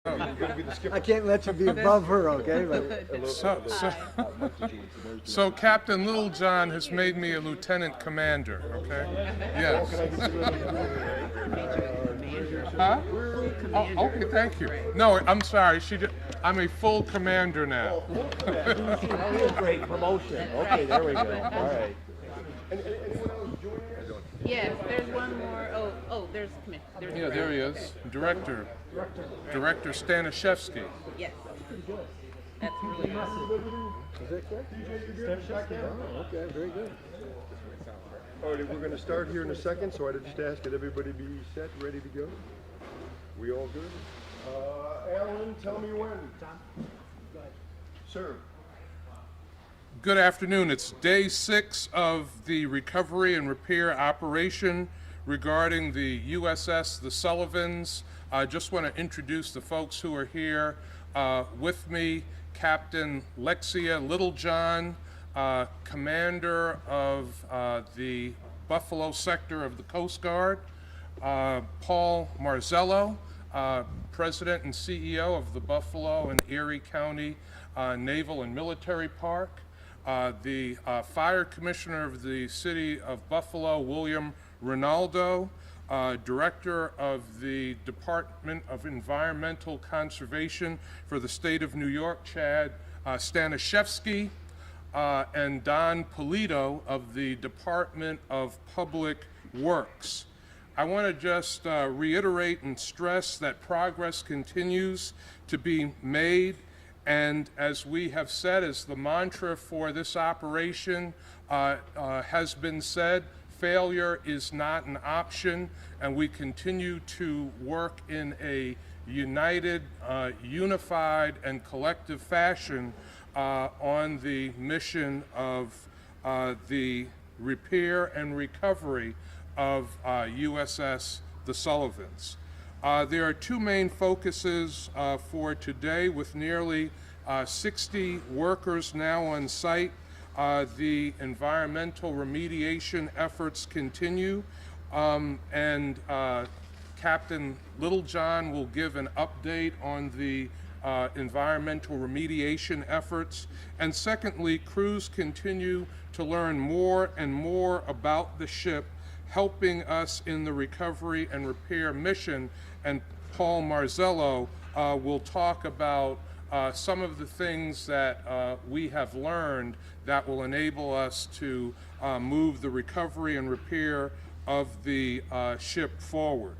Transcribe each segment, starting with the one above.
I can't let you be above her, okay? But So Captain Littlejohn has made me a lieutenant commander, okay? Yes. Huh? Oh, okay, thank you. No, I'm sorry. I'm a full commander now. great promotion. Okay, there we go. All right. Yes, there's one more. There's commission. Yeah, there he is. Director Stanishevsky. Yes. That's really awesome. Is that correct? Oh, okay, very good. All right, we're going to start here in a second, so I just ask that everybody be set, ready to go. We all good? Alan, tell me when. Tom? Go ahead. Sir. Good afternoon. It's day 6 of the recovery and repair operation regarding the USS The Sullivans. I just want to introduce the folks who are here with me. Captain Lexia Littlejohn, commander of the Buffalo sector of the Coast Guard. Paul Marzello, president and CEO of the Buffalo and Erie County Naval and Military Park. The fire commissioner of the city of Buffalo, William Rinaldo, director of the Department of Environmental Conservation for the state of New York, Chad Stanishevsky, and Don Polito of the Department of Public Works. I want to just reiterate and stress that progress continues to be made. And as we have said, as the mantra for this operation has been said, failure is not an option, and we continue to work in a united, unified, and collective fashion on the mission of the repair and recovery of USS The Sullivans. There are two main focuses for today, with nearly 60 workers now on site. The environmental remediation efforts continue, and Captain Littlejohn will give an update on the environmental remediation efforts. And secondly, crews continue to learn more and more about the ship, helping us in the recovery and repair mission. And Paul Marzello will talk about some of the things that we have learned that will enable us to move the recovery and repair of the ship forward.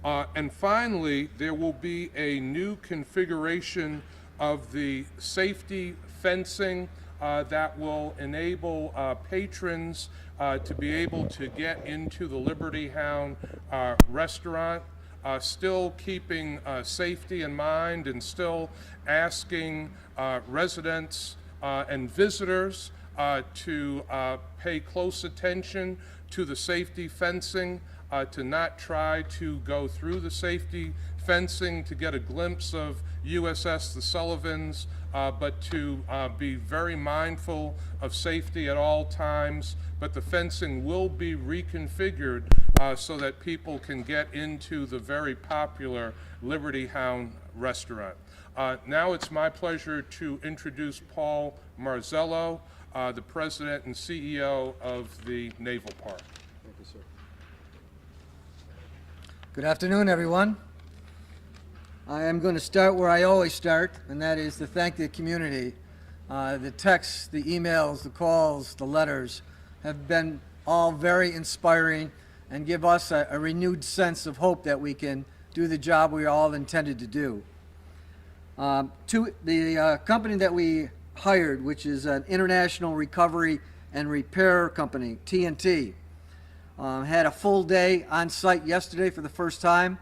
And finally, there will be a new configuration of the safety fencing that will enable patrons to be able to get into the Liberty Hound restaurant, still keeping safety in mind and still asking residents and visitors to pay close attention to the safety fencing, to not try to go through the safety fencing to get a glimpse of USS The Sullivans, but to be very mindful of safety at all times. But the fencing will be reconfigured so that people can get into the very popular Liberty Hound restaurant. Now it's my pleasure to introduce Paul Marzello, the president and CEO of the Naval Park. Thank you, sir. Good afternoon, everyone. I am going to start where I always start, and that is to thank the community. The texts, the emails, the calls, the letters have been all very inspiring and give us a renewed sense of hope that we can do the job we all intended to do. The company that we hired, which is an international recovery and repair company, TNT, had a full day on site yesterday for the first time.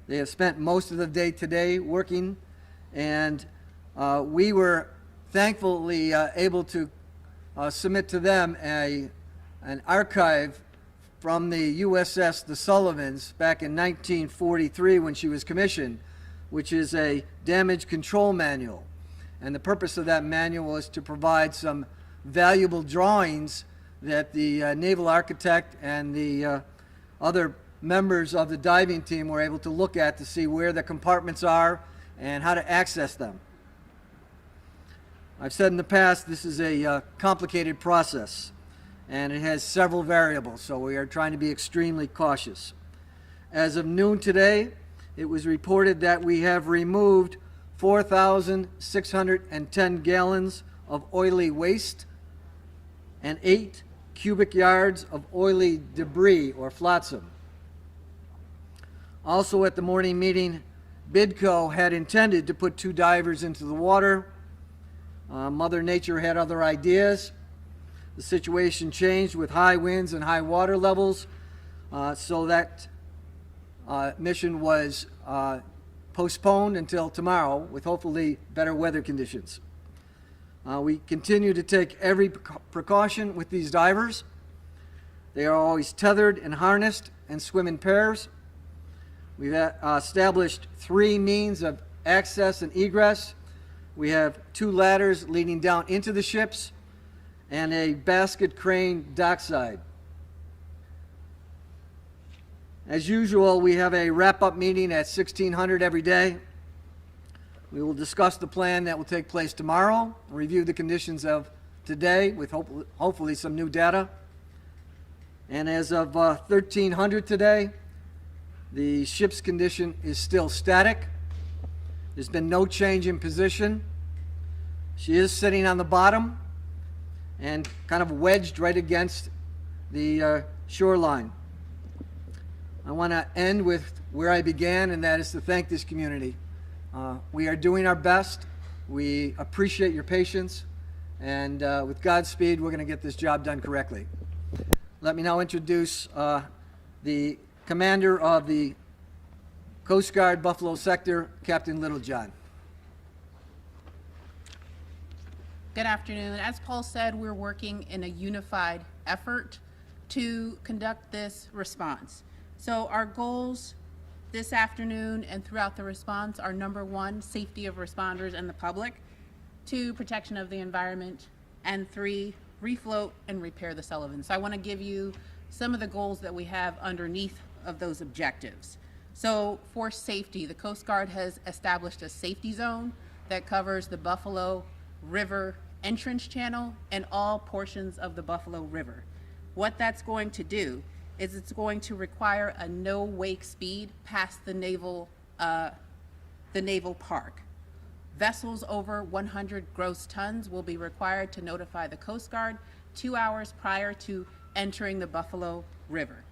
They have spent most of the day today working, and we were thankfully able to submit to them an archive from the USS The Sullivans back in 1943 when she was commissioned, which is a damage control manual. And the purpose of that manual was to provide some valuable drawings that the naval architect and the other members of the diving team were able to look at to see where the compartments are, and how to access them. I've said in the past this is a complicated process, and it has several variables, so we are trying to be extremely cautious. As of noon today, it was reported that we have removed 4,610 gallons of oily waste and 8 cubic yards of oily debris or flotsam. Also at the morning meeting, BIDCO had intended to put 2 divers into the water. Mother Nature had other ideas. The situation changed with high winds and high water levels, so that mission was postponed until tomorrow with hopefully better weather conditions. We continue to take every precaution with these divers. They are always tethered and harnessed and swim in pairs. We've established 3 means of access and egress. We have 2 ladders leading down into the ships and a basket crane dockside. As usual, we have a wrap-up meeting at 1600 every day. We will discuss the plan that will take place tomorrow, review the conditions of today with hopefully some new data. And as of 1300 today, the ship's condition is still static. There's been no change in position. She is sitting on the bottom and kind of wedged right against the shoreline. I want to end with where I began, and that is to thank this community. We are doing our best. We appreciate your patience, and with Godspeed, we're going to get this job done correctly. Let me now introduce the commander of the Coast Guard Buffalo Sector, Captain Littlejohn. Good afternoon. As Paul said, we're working in a unified effort to conduct this response. So our goals this afternoon and throughout the response are: number 1, safety of responders and the public; 2, protection of the environment; and 3, refloat and repair the Sullivans. So I want to give you some of the goals that we have underneath of those objectives. So for safety, the Coast Guard has established a safety zone that covers the Buffalo River entrance channel and all portions of the Buffalo River. What that's going to do is it's going to require a no wake speed past the Naval Park. Vessels over 100 gross tons will be required to notify the Coast Guard 2 hours prior to entering the Buffalo River.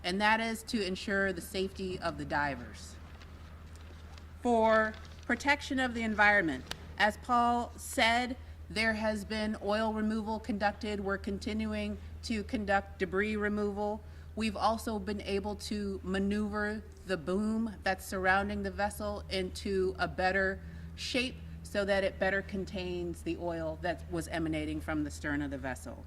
And that is to ensure the safety of the divers. For protection of the environment, as Paul said, there has been oil removal conducted. We're continuing to conduct debris removal. We've also been able to maneuver the boom that's surrounding the vessel into a better shape so that it better contains the oil that was emanating from the stern of the vessel.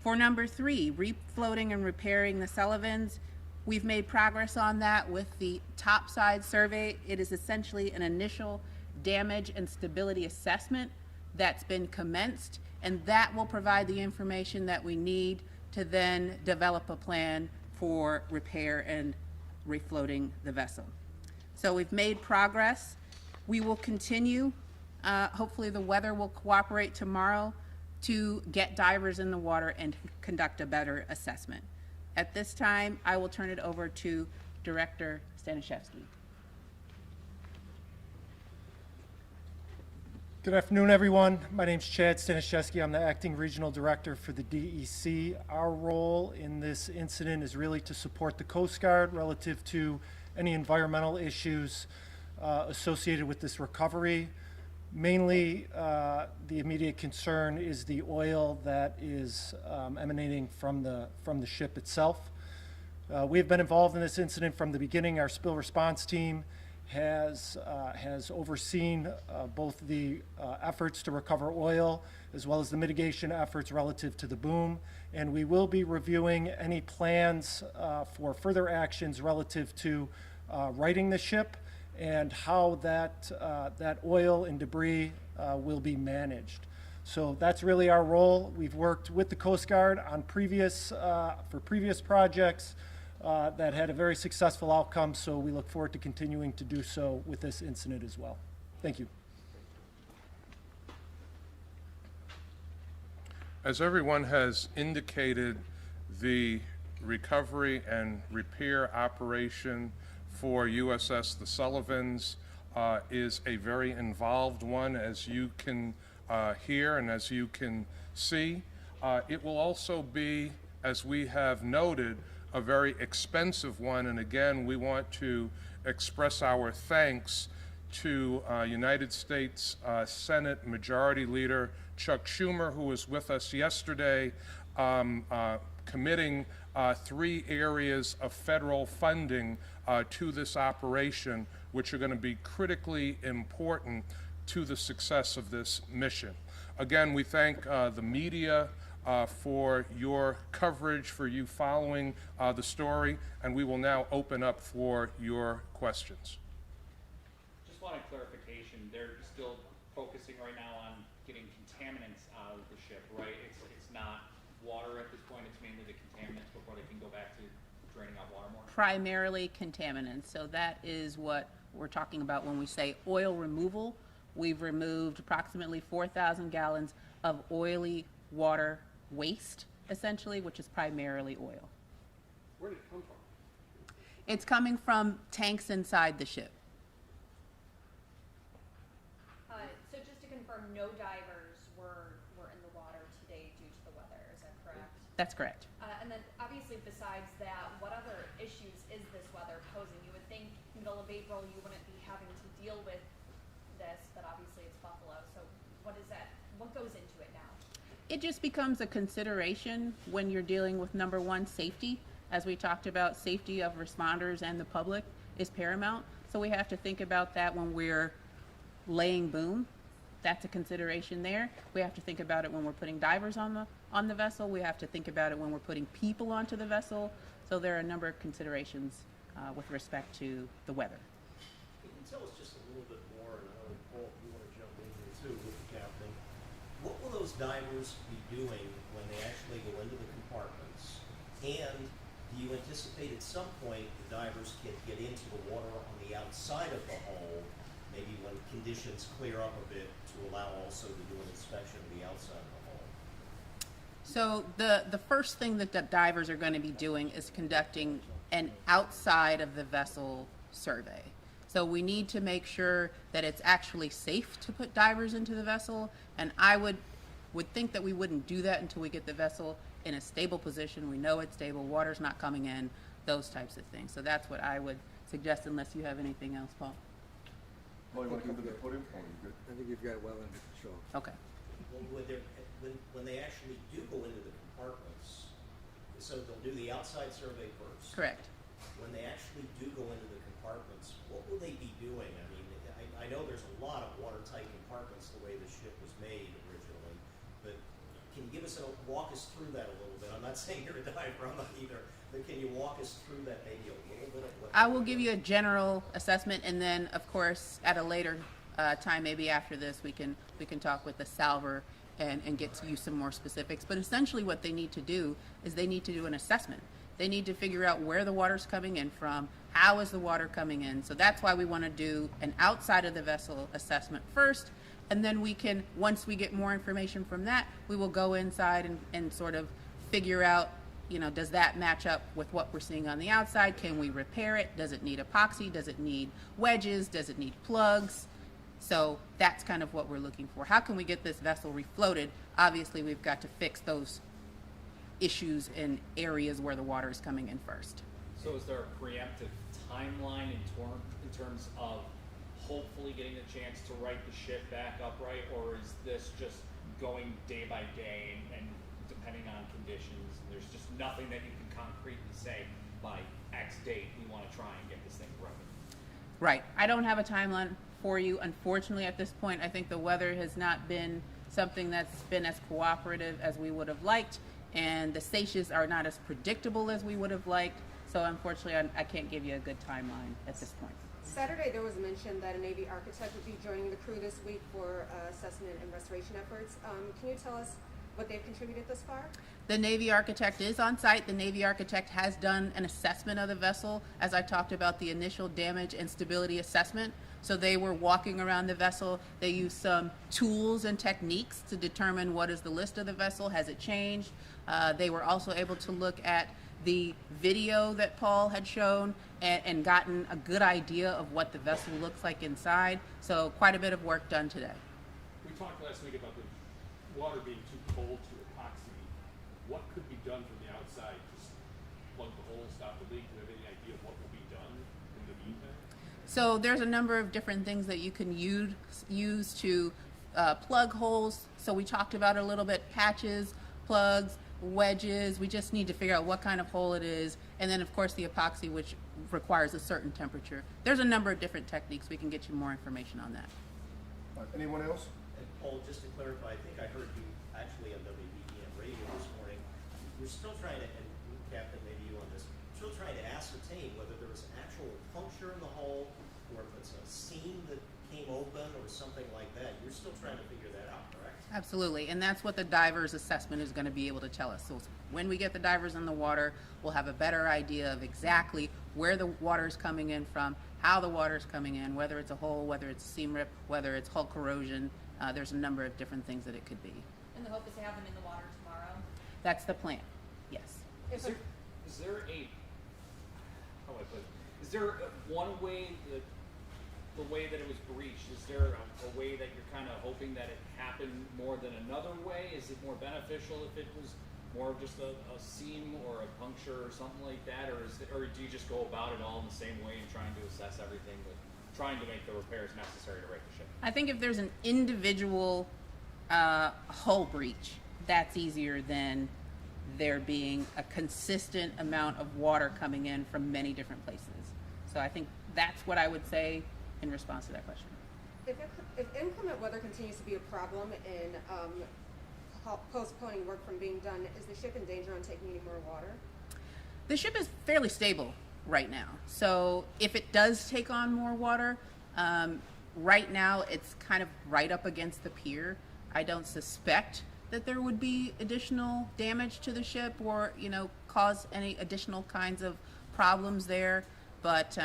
For number 3, refloating and repairing the Sullivans, we've made progress on that with the topside survey. It is essentially an initial damage and stability assessment that's been commenced, and that will provide the information that we need to then develop a plan for repair and refloating the vessel. So we've made progress. We will continue. Hopefully the weather will cooperate tomorrow to get divers in the water and conduct a better assessment. At this time, I will turn it over to Director Staniszewski. Good afternoon, everyone. My name is Chad Staniszewski. I'm the Acting Regional Director for the DEC. Our role in this incident is really to support the Coast Guard relative to any environmental issues associated with this recovery. Mainly, the immediate concern is the oil that is emanating from the ship itself. We have been involved in this incident from the beginning. Our spill response team has overseen both the efforts to recover oil as well as the mitigation efforts relative to the boom, and we will be reviewing any plans for further actions relative to righting the ship and how that oil and debris will be managed. So that's really our role. We've worked with the Coast Guard on previous projects that had a very successful outcome, so we look forward to continuing to do so with this incident as well. Thank you. As everyone has indicated, the recovery and repair operation for USS The Sullivans is a very involved one, as you can hear and as you can see. It will also be, as we have noted, a very expensive one, and again, we want to express our thanks to United States Senate Majority Leader Chuck Schumer, who was with us yesterday, committing 3 areas of federal funding to this operation, which are going to be critically important to the success of this mission. Again, we thank the media for your coverage, for you following the story, and we will now open up for your questions. Just wanted clarification. They're still focusing right now on getting contaminants out of the ship, right? It's not water at this point. It's mainly the contaminants before they can go back to draining out water more. Primarily contaminants. So that is what we're talking about when we say oil removal. We've removed approximately 4,000 gallons of oily water waste, essentially, which is primarily oil. Where did it come from? It's coming from tanks inside the ship. So just to confirm, no divers were in the water today due to the weather, is that correct? That's correct. And then obviously besides that, what other issues is this weather posing? You would think middle of April you wouldn't be having to deal with this, but obviously it's Buffalo. So what is that? What goes into it now? It just becomes a consideration when you're dealing with, number one, safety. As we talked about, safety of responders and the public is paramount. So we have to think about that when we're laying boom. That's a consideration there. We have to think about it when we're putting divers on the vessel. We have to think about it when we're putting people onto the vessel. So there are a number of considerations with respect to the weather. Can you tell us just a little bit more, and I know, Paul, if you want to jump in here too with the captain, what will those divers be doing when they actually go into the compartments? And do you anticipate at some point the divers can get into the water on the outside of the hull, maybe when conditions clear up a bit, to allow also to do an inspection of the outside of the hull? So the first thing that the divers are going to be doing is conducting an outside of the vessel survey. So we need to make sure that it's actually safe to put divers into the vessel, and I would think that we wouldn't do that until we get the vessel in a stable position. We know it's stable, water's not coming in, those types of things. So that's what I would suggest, unless you have anything else, Paul. Well, you want to come to the podium? Oh, you good? I think you've got it well under control. Okay. Well, when they actually do go into the compartments, so they'll do the outside survey first. Correct. When they actually do go into the compartments, what will they be doing? I mean, I know there's a lot of watertight compartments the way the ship was made originally, but can you walk us through that a little bit? I'm not saying you're a diver, I'm not either, but can you walk us through that maybe a little bit of what? I will give you a general assessment, and then, of course, at a later time, maybe after this, we can talk with the salver and get to you some more specifics. But essentially what they need to do is they need to do an assessment. They need to figure out where the water's coming in from, how is the water coming in. So that's why we want to do an outside of the vessel assessment first, and then we can, once we get more information from that, we will go inside and sort of figure out, you know, does that match up with what we're seeing on the outside? Can we repair it? Does it need epoxy? Does it need wedges? Does it need plugs? So that's kind of what we're looking for. How can we get this vessel refloated? Obviously, we've got to fix those issues in areas where the water is coming in first. So is there a preemptive timeline in terms of hopefully getting a chance to right the ship back upright, or is this just going day by day and depending on conditions, there's just nothing that you can concretely say by X date we want to try and get this thing running? Right. I don't have a timeline for you, unfortunately, at this point. I think the weather has not been something that's been as cooperative as we would have liked, and the stations are not as predictable as we would have liked. So unfortunately, I can't give you a good timeline at this point. Saturday, there was a mention that a Navy architect would be joining the crew this week for assessment and restoration efforts. Can you tell us what they've contributed thus far? The Navy architect is on site. The Navy architect has done an assessment of the vessel, as I talked about the initial damage and stability assessment. So they were walking around the vessel. They used some tools and techniques to determine what is the list of the vessel, has it changed. They were also able to look at the video that Paul had shown and gotten a good idea of what the vessel looks like inside. So quite a bit of work done today. We talked last week about the water being too cold to epoxy. What could be done from the outside? Just plug the hole, stop the leak? Do you have any idea of what will be done in the meantime? So there's a number of different things that you can use to plug holes. So we talked about it a little bit, patches, plugs, wedges. We just need to figure out what kind of hole it is. And then of course the epoxy, which requires a certain temperature. There's a number of different techniques. We can get you more information on that. Anyone else? And Paul, just to clarify, I think I heard you actually on WGRZ radio this morning. We're still trying to, and Captain, maybe you on this, still trying to ascertain whether there was an actual puncture in the hull or if it's a seam that came open or something like that. You're still trying to figure that out, correct? Absolutely, and that's what the diver's assessment is going to be able to tell us. So when we get the divers in the water, we'll have a better idea of exactly where the water is coming in from, how the water is coming in, whether it's a hole, whether it's a seam rip, whether it's hull corrosion. There's a number of different things that it could be. And the hope is to have them in the water tomorrow. That's the plan, yes. Is there a, how do I put it? Is there one way that, the way that it was breached, is there a way that you're kind of hoping that it happened more than another way? Is it more beneficial if it was more of just a seam or a puncture or something like that? Or do you just go about it all in the same way and trying to assess everything, but trying to make the repairs necessary to right the ship? I think if there's an individual hull breach, that's easier than there being a consistent amount of water coming in from many different places. So I think that's what I would say in response to that question. If inclement weather continues to be a problem in postponing work from being done, is the ship in danger on taking any more water? The ship is fairly stable right now. So if it does take on more water, right now it's kind of right up against the pier. I don't suspect that there would be additional damage to the ship or, you know, cause any additional kinds of problems there. But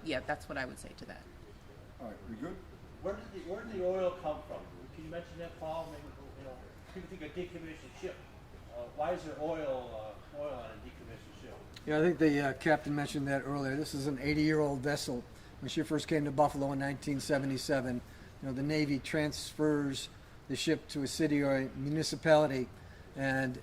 yeah, that's what I would say to that. All right, we good? Where did the oil come from? Can you mention that, Paul? Maybe, you know, people think a decommissioned ship. Why is there oil on a decommissioned ship? Yeah, I think the captain mentioned that earlier. This is an 80-year-old vessel. When she first came to Buffalo in 1977, you know, the Navy transfers the ship to a city or a municipality, and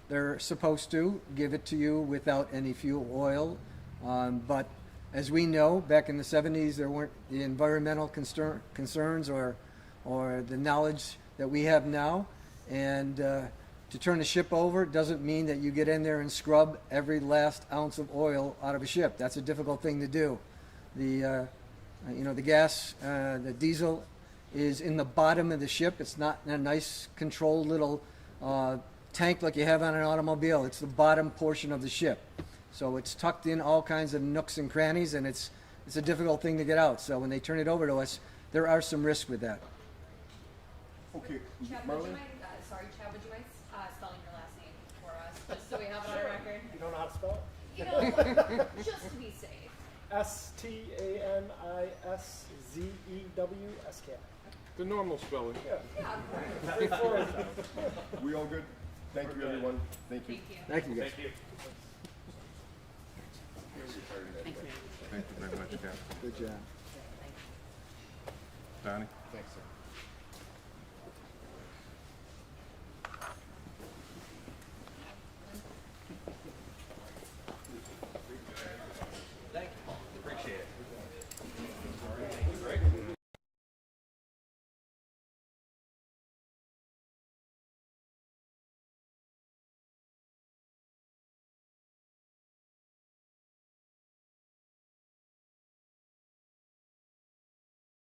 they're supposed to give it to you without any fuel oil. But as we know, back in the 70s, there weren't the environmental concerns or the knowledge that we have now. And to turn a ship over doesn't mean that you get in there and scrub every last ounce of oil out of a ship. That's a difficult thing to do. The the gas, the diesel, is in the bottom of the ship. It's not in a nice controlled little tank like you have on an automobile. It's the bottom portion of the ship. So it's tucked in all kinds of nooks and crannies, and it's a difficult thing to get out. So when they turn it over to us, there are some risks with that. Okay, Chad, would you Marlene? mind, Chad, would you mind spelling your last name for us, just so we have it on record? You don't know how to spell You know, just to be safe. it? STANISZEWSK. The normal spelling. Yeah, of course. We all good? Thank you, everyone. Thank you. Thank you. Thank you, guys. Thank you. Thank you. Thank you very much, Captain. Good job. Donnie? Thanks, sir.